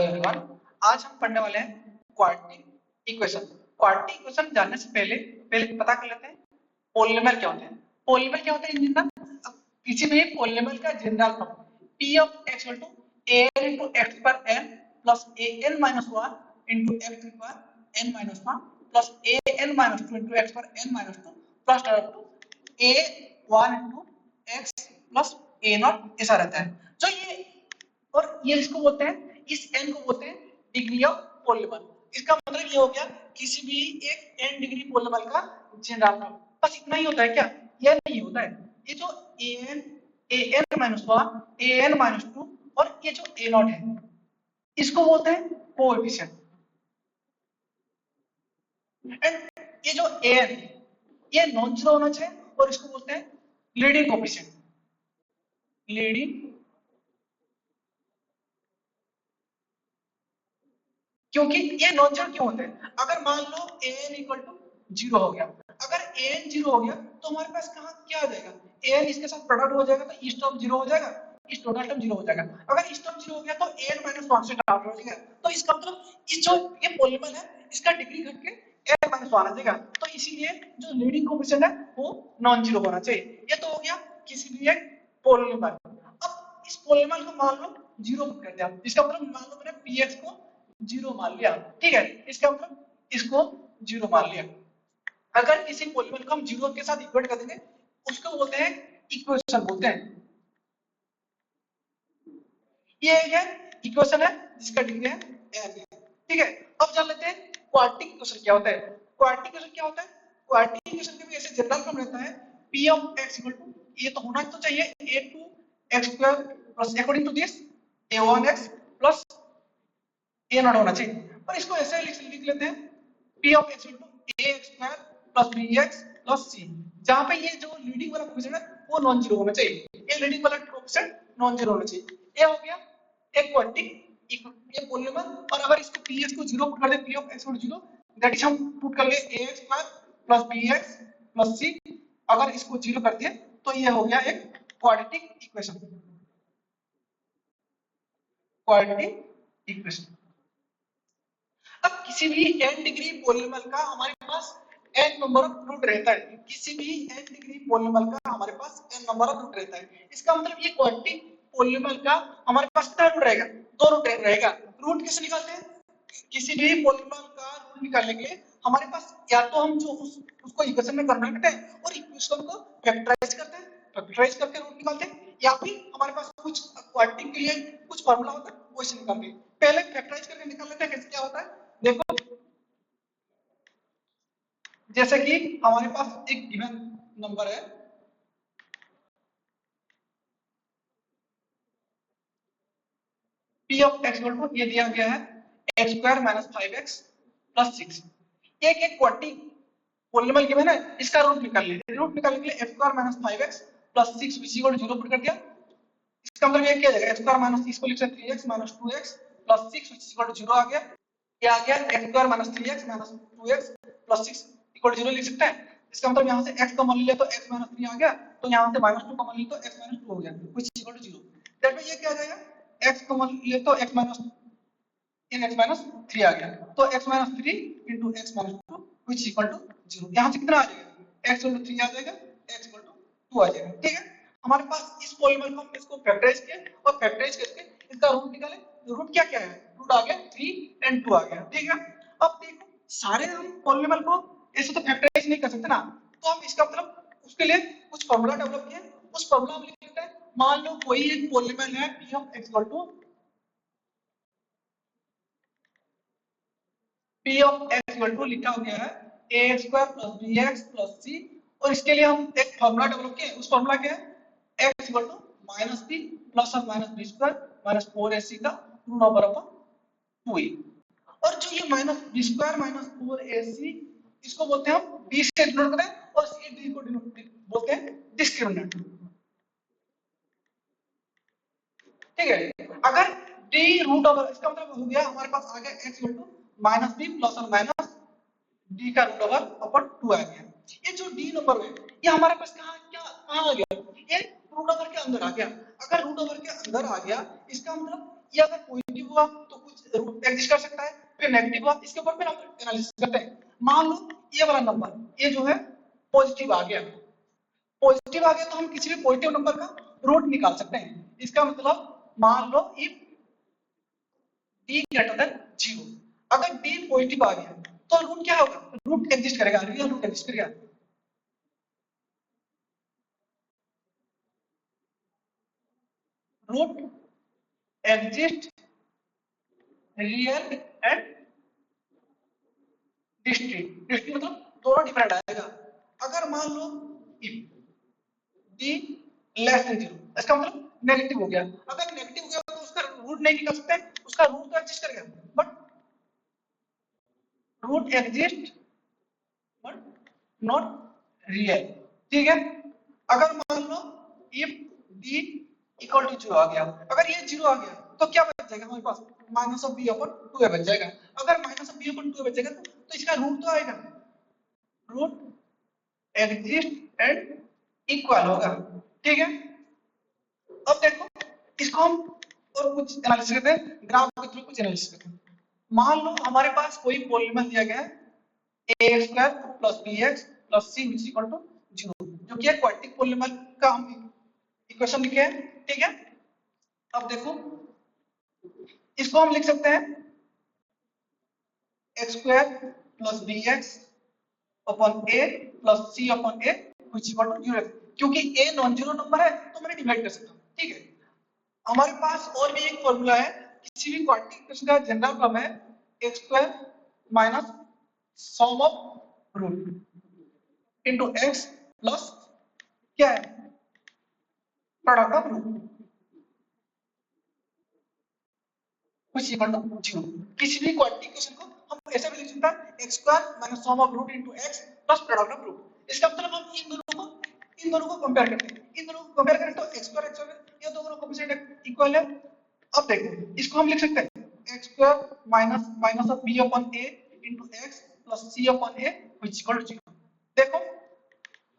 Hello everyone, आज हम पढ़ने वाले हैं क्वाड्रेटिक इक्वेशन। क्वाड्रेटिक इक्वेशन जानने से पहले पहले पता कर लेते हैं पॉलिनोमियल क्या होते हैं। पॉलिनोमियल क्या होता है इंजन का? किसी भी पॉलिनोमियल का general form p of x equal to an into x पर n plus an minus 1 into x पर n minus 1 plus an minus 2 into x पर n minus 2 plus a1 into x plus a0 ऐसा रहता है। जो ये इसको बोलते हैं, इस n को बोलते हैं डिग्री ऑफ पॉलिनोमियल। इसका मतलब ये हो गया किसी भी एक n डिग्री पॉलिनोमियल का जनरल फॉर्म। बस इतना ही होता है क्या? यह नहीं होता है। ये जो an minus 1, an minus 2 और ये जो a0 है इसको बोलते हैं कोएफिशिएंट। एंड ये जो an ये नॉन जीरो होना चाहिए और इसको बोलते हैं लीडिंग कोएफिशिएंट। लीडिंग क्योंकि ये नॉन जीरो क्यों होते हैं? अगर मान लो an इक्वल टू 0 हो गया, अगर an 0 हो गया तो हमारे पास कहां क्या आ जाएगा? an इसके साथ प्रोडक्ट हो जाएगा तो इस टर्म 0 हो जाएगा, इस टोटल टर्म 0 हो जाएगा। अगर इस टर्म 0 हो गया तो an - 1 से स्टार्ट हो जाएगा। तो इसका मतलब इस जो ये पॉलिनोमियल है इसका डिग्री घट के n - 1 आ जाएगा। तो इसीलिए जो लीडिंग कोएफिशिएंट है वो नॉन जीरो होना चाहिए। ये तो हो गया किसी भी एक पॉलिनोमियल। अब इस पॉलिनोमियल को मान लो 0 पुट कर दिया, इसका मतलब मान लो मैंने px को 0 मान लिया, ठीक है? इसका मतलब इसको 0 मान लिया। अगर किसी पॉलिनोमियल को हम 0 के साथ इक्वेट कर देंगे उसको बोलते हैं इक्वेशन बोलते हैं। ये है इक्वेशन है जिसका डिग्री है n, ठीक है? अब जान लेते हैं क्वाड्रेटिक इक्वेशन क्या होता है। क्वाड्रेटिक इक्वेशन क्या होता है? क्वाड्रेटिक इक्वेशन के भी ऐसे जनरल फॉर्म रहता है p of x equal to, ये तो होना तो चाहिए a2x square plus according to this a1x plus a0 होना चाहिए। और इसको ऐसे लिख लेते हैं p of x equal to ax square plus bx plus c, जहां पे ये जो लीडिंग वाला कोएफिशिएंट है वो नॉन जीरो होना चाहिए। ये लीडिंग वाला कोएफिशिएंट नॉन जीरो होना चाहिए। ये हो गया एक क्वाड्रेटिक ये पॉलिनोमियल। और अगर इसको px को 0 पुट कर दे, p of x equal to 0, that is हम पुट कर ले ax square plus bx plus c। अगर इसको 0 कर दिए तो ये हो गया एक क्वाड्रेटिक इक्वेशन। Quadratic equation. अब किसी भी n डिग्री पॉलिनोमियल का हमारे पास n नंबर ऑफ रूट रहता है। किसी भी n डिग्री पॉलिनोमियल का हमारे पास n नंबर ऑफ रूट रहता है। इसका मतलब ये क्वाड्रेटिक पॉलिनोमियल का हमारे पास कितना रूट रहेगा? 2 रूट रहेगा। रूट कैसे निकालते हैं? किसी भी पॉलिनोमियल का रूट निकालने के लिए हमारे पास या तो हम जो उसको इक्वेशन में कन्वर्ट करते हैं और इक्वेशन को फैक्टराइज करते हैं, फैक्टराइज करके रूट निकालते हैं, या फिर हमारे पास कुछ क्वाड्रेटिक के लिए कुछ फार्मूला होता है वो से निकालते हैं। पहले फैक्टराइज करके निकाल लेते हैं। कैसे क्या होता है देखो, जैसे कि हमारे पास एक गिवन नंबर है p of x equal to, ये दिया गया है x square minus 5x plus 6। एक एक क्वाड्रेटिक पॉलिनोमियल गिवन है, इसका रूट निकाल लेते हैं। रूट निकालने के लिए x square minus 5x plus 6 equal to 0 put कर दिया। इसका मतलब ये क्या आ जाएगा? x स्क्वायर माइनस 6 को लिख सकते हैं 3x minus 2x plus 6 equal to 0 आ गया। ये आ गया x square minus 3x minus 2x plus 6 equal to 0 लिख सकते हैं। इसका मतलब यहां से x कॉमन ले लिया तो x माइनस 3 आ गया, तो यहां से माइनस 2 कॉमन ले तो x माइनस 2 हो गया, which equal to 0। That means ये क्या आ जाएगा? x कॉमन ले तो x माइनस इन x माइनस 3 आ गया, तो x minus 3 into x minus 2 which equal to 0। यहां से कितना आ जाएगा? x इक्वल टू 3 आ जाएगा, x इक्वल टू 2 आ जाएगा, ठीक है? हमारे पास इस पॉलिनोमियल को हम इसको फैक्टराइज किए और फैक्टराइज करके इसका रूट निकाले। रूट क्या क्या है? रूट आ गया 3 and 2 आ गया, ठीक है? अब देखो सारे हम पॉलिनोमियल को ऐसे तो फैक्टराइज नहीं कर सकते ना, तो हम इसका मतलब उसके लिए कुछ फार्मूला डेवलप किए। उस फार्मूला हम लिख लेते हैं। मान लो कोई एक पॉलिनोमियल है p of x equal to p of x equal to लिखा हो गया है ax square plus bx plus c, और इसके लिए हम एक फार्मूला डेवलप किए। उस फार्मूला क्या है? x equal to minus b plus और minus b square minus 4ac का रूट ओवर अपॉन 2e। और जो ये minus b square minus 4ac इसको बोलते हैं हम b से डिनोट करते हैं और c d को डिनोट बोलते हैं डिस्क्रिमिनेंट, ठीक है? अगर d रूट ओवर, इसका मतलब हो गया हमारे पास आ गया x equal to minus b plus और माइनस d का रूट ओवर अपॉन 2 आ गया। ये जो d नंबर है ये हमारे पास कहां आ गया? ये रूट ओवर के अंदर आ गया। अगर रूट ओवर के अंदर आ गया इसका मतलब ये अगर पॉजिटिव हुआ तो कुछ रूट एग्जिस्ट कर सकता है, फिर नेगेटिव हुआ, इसके ऊपर फिर हम एनालिसिस करते हैं। मान लो ये वाला नंबर ये जो है पॉजिटिव आ गया, पॉजिटिव आ गया तो हम किसी भी पॉजिटिव नंबर का रूट निकाल सकते हैं। इसका मतलब मान लो इफ d ग्रेटर देन 0, अगर d पॉजिटिव आ गया तो रूट क्या होगा, रूट एग्जिस्ट करेगा, रियल रूट एग्जिस्ट करेगा। रूट एग्जिस्ट रियल एंड डिस्ट्रीट, डिस्ट्रीट मतलब दोनों डिफरेंट आएगा। अगर मान लो d लेस देन 0, इसका मतलब नेगेटिव हो गया। अगर नेगेटिव हो गया तो उसका रूट नहीं निकाल सकते, उसका रूट तो एग्जिस्ट करेगा but root exist but not real, ठीक है। अगर मान लो इफ d इक्वल टू 0 आ गया, अगर ये 0 आ गया तो क्या बच जाएगा हमारे पास, minus of b upon 2a बच जाएगा। अगर minus of b upon 2a बचेगा तो इसका रूट तो आएगा, रूट एग्जिस्ट एंड इक्वल होगा, ठीक है। अब देखो इसको हम और कुछ एनालिसिस करते हैं, ग्राफ के थ्रू कुछ एनालिसिस करते हैं। मान लो हमारे पास कोई पॉलीनॉमियल दिया गया है ax square plus bx plus c which equal to 0, जो कि एक क्वाड्रेटिक पॉलीनॉमियल का हम इक्वेशन लिखे हैं, ठीक है। अब देखो इसको हम लिख सकते हैं x square plus bx upon a plus c upon a which equal to 0, क्योंकि a नॉन जीरो नंबर है तो मैंने डिवाइड कर सकता हूं, ठीक है। हमारे पास और भी एक फॉर्मूला है, किसी भी क्वाड्रेटिक इक्वेशन का जनरल फॉर्म है x square minus sum of root into x plus क्या है, product of root which equal to 0। किसी भी क्वाड्रेटिक इक्वेशन को हम ऐसे भी लिख सकते हैं x square minus sum of root into x plus product of root. इसका मतलब हम इन दोनों को कंपेयर करते हैं, इन दोनों को कंपेयर करें तो x स्क्वायर ये दोनों कोएफिशिएंट इक्वल है। अब देखो इसको हम लिख सकते हैं x square minus minus of b upon a into x plus c upon a which equal to 0। देखो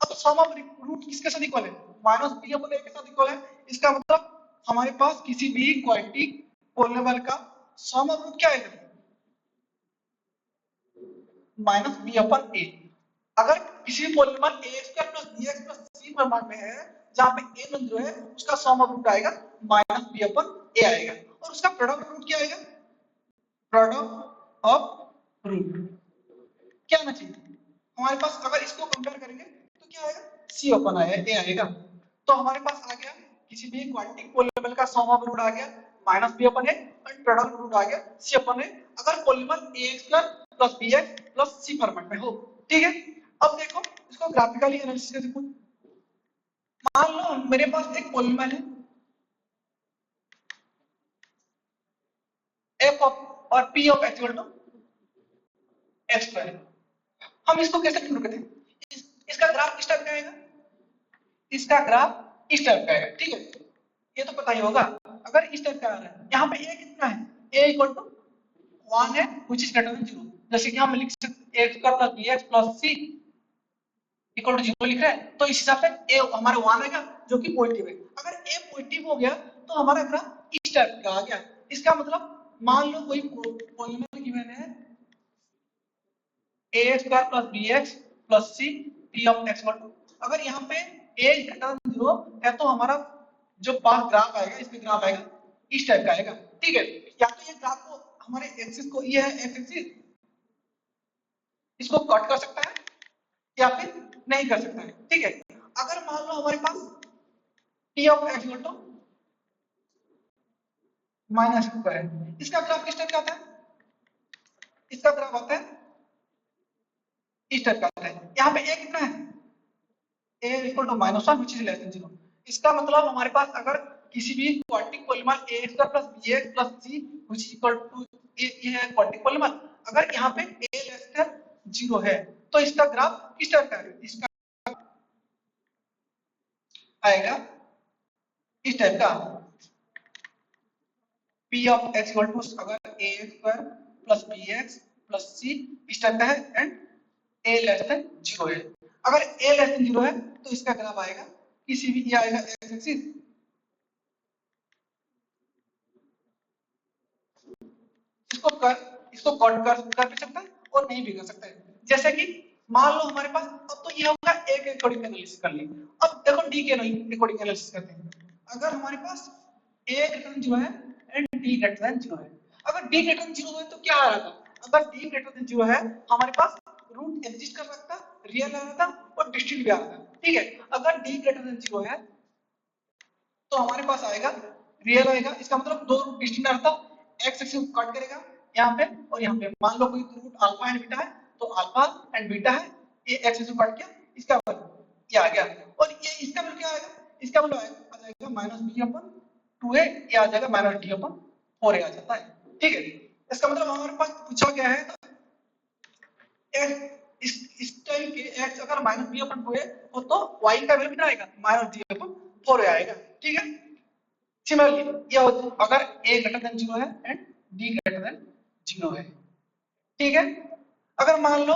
अब सम ऑफ रूट किसके साथ इक्वल है, माइनस b अपॉन a के साथ इक्वल है। इसका मतलब हमारे पास किसी भी क्वाड्रेटिक पॉलीनॉमियल का सम ऑफ रूट क्या आएगा, माइनस b अपॉन a। अगर किसी भी polynomial a square plus bx plus c format में है जहां पे a नॉन जीरो है, उसका सम ऑफ रूट आएगा माइनस b अपॉन a आएगा, और उसका प्रोडक्ट रूट क्या आएगा, प्रोडक्ट ऑफ रूट क्या आना चाहिए हमारे पास। अगर इसको कंपेयर करेंगे तो क्या आएगा, c अपॉन a आएगा। तो हमारे पास आ गया किसी भी क्वाड्रेटिक पॉलीनॉमियल का सम ऑफ रूट आ गया माइनस b अपॉन a और प्रोडक्ट रूट आ गया c अपॉन a, अगर polynomial a square plus bx plus c format में हो, ठीक है। अब देखो इसको ग्राफिकली एनालिसिस करते हैं। मान लो मेरे पास एक पॉलीनॉमियल है f ऑफ और p of x equal to x square. हम इसको कैसे प्रूव करते हैं, इसका ग्राफ किस टाइप का आएगा, इसका ग्राफ इस टाइप का आएगा, ठीक है। ये तो पता ही होगा, अगर इस टाइप का आ रहा है, यहाँ पे a कितना है, a इक्वल टू 1 है व्हिच इज ग्रेटर देन 0, जैसे कि हम लिख सकते हैं a square plus bx plus c equal to 0 लिख रहे हैं, तो इस हिसाब से a हमारा 1 आएगा जो कि पॉजिटिव है। अगर a पॉजिटिव हो गया तो हमारा ग्राफ इस टाइप का आ गया। इसका मतलब मान लो कोई पॉलीनॉमियल गिवन है a square plus bx plus c p of x equal to, अगर यहाँ पे a ग्रेटर देन 0 है तो हमारा जो पास ग्राफ आएगा इसमें ग्राफ आएगा इस टाइप का आएगा, ठीक है। या तो ये ग्राफ को हमारे एक्सिस को, ये है एक्स एक्सिस, इसको कट कर सकता है या फिर नहीं कर सकता है, ठीक है। अगर मान लो हमारे पास p of x equal to minus square, इसका ग्राफ किस टाइप का आता है, इसका ग्राफ आता है इस टाइप का आता है। यहाँ पे a कितना है, a equal to minus 1 which is less than 0। इसका मतलब हमारे पास अगर किसी भी quadratic polynomial a square plus bx plus c which is equal to, ये है क्वाड्रेटिक पॉलीनॉमियल, अगर यहाँ पे a लेस देन 0 है तो इसका ग्राफ किस टाइप का आएगा, इसका आएगा इस टाइप का, p of x equal to अगर a square plus bx plus c इस टाइप का है एंड a लेस देन 0 है। अगर a लेस देन 0 है तो इसका ग्राफ आएगा किसी भी, ये आएगा x एक्सिस, इसको कट कर भी सकता है और नहीं भी कर सकता है। जैसे कि मान लो हमारे पास, अब तो ये होगा ए के अकॉर्डिंग एनालिसिस कर लिए, अब देखो डी के अकॉर्डिंग एनालिसिस करते हैं। अगर हमारे पास ए ग्रेटर देन 0 है एंड डी ग्रेटर देन 0 है, अगर डी ग्रेटर देन 0 है तो क्या आ रहा था, अगर डी ग्रेटर देन 0 है हमारे पास रूट एग्जिस्ट कर रहा था, रियल आ रहा था और डिस्टिंक्ट भी आ रहा था, ठीक है। अगर डी ग्रेटर देन 0 है तो हमारे पास आएगा रियल आएगा, इसका मतलब दो रूट डिस्टिंक्ट आ रहा था, एक्स एक्सिस को कट करेगा यहाँ पे और यहाँ पे, मान लो कोई रूट अल्फा एंड बीटा है तो अल्फा एंड बीटा है, ये एक्स एक्सिस को काट के इसका वैल्यू ये आ गया, और ये इसका वैल्यू क्या आएगा, इसका वैल्यू आ जाएगा -b/2a, ये आ जाएगा -d/4a आ जाता है, ठीक है। इसका मतलब हमारे पास पूछा गया है इस टाइम के x अगर -b/2a हो तो y का वैल्यू कितना आएगा, -d/4a आएगा, ठीक है। सिमिलरली ये अगर a ग्रेटर देन 0 है एंड d ग्रेटर देन 0 है, ठीक है। अगर मान लो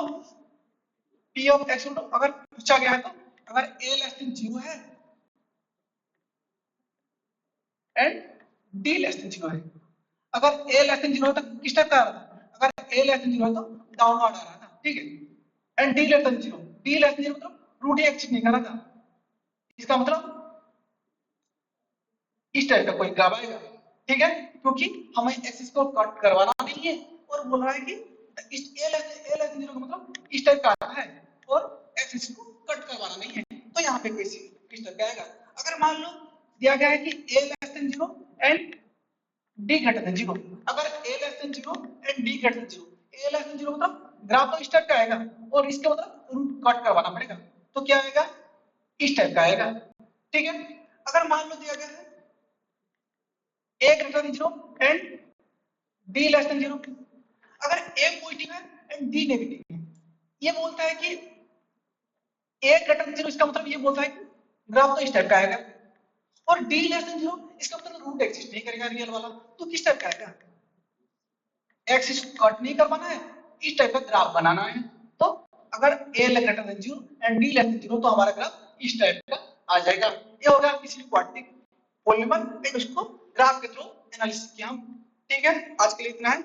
p ऑफ x अगर पूछा गया है तो अगर a लेस देन 0 है एंड d लेस देन 0 है, अगर a लेस देन 0 है तो किस टाइप का आ रहा था, अगर a लेस देन 0 है तो डाउनवर्ड आ रहा था, ठीक है। And d less than 0, d less than 0 मतलब रूट एक्सिस नहीं कर रहा था, इसका मतलब इस टाइप का कोई ग्राफ आएगा, ठीक है, क्योंकि हमें एक्सिस को कट करवाना नहीं है और बोल रहा है कि इस a लेस देन 0 का मतलब इस टाइप का आता है और एक्सिस को कट करवाना नहीं है, तो यहाँ पे कोई इस टाइप का आएगा। अगर मान लो दिया गया है कि a less than 0 and d greater than 0, अगर a less than 0 and d greater than 0, a less than 0 मतलब ग्राफ तो इस टाइप का आएगा और इसका मतलब रूट कट करवाना पड़ेगा, तो क्या आएगा, इस टाइप का आएगा, ठीक है। अगर मान लो दिया गया है a greater than 0 and d less than 0, अगर a पॉजिटिव है एंड d नेगेटिव है, ये बोलता है कि a ग्रेटर देन 0, इसका मतलब ये बोलता है कि ग्राफ तो इस टाइप का आएगा, और d लेस देन 0 इसका मतलब रूट एग्जिस्ट नहीं करेगा रियल वाला, तो किस टाइप का आएगा, एक्सिस को कट नहीं करवाना है, इस टाइप का ग्राफ बनाना है, तो अगर a greater than 0 and d less than 0 तो हमारा ग्राफ इस टाइप का आ जाएगा। ये हो गया किसी भी क्वाड्रेटिक पॉलीनॉमियल एंड उसको ग्राफ के थ्रू एनालिसिस किया हम, ठीक है। आज के लिए इतना है।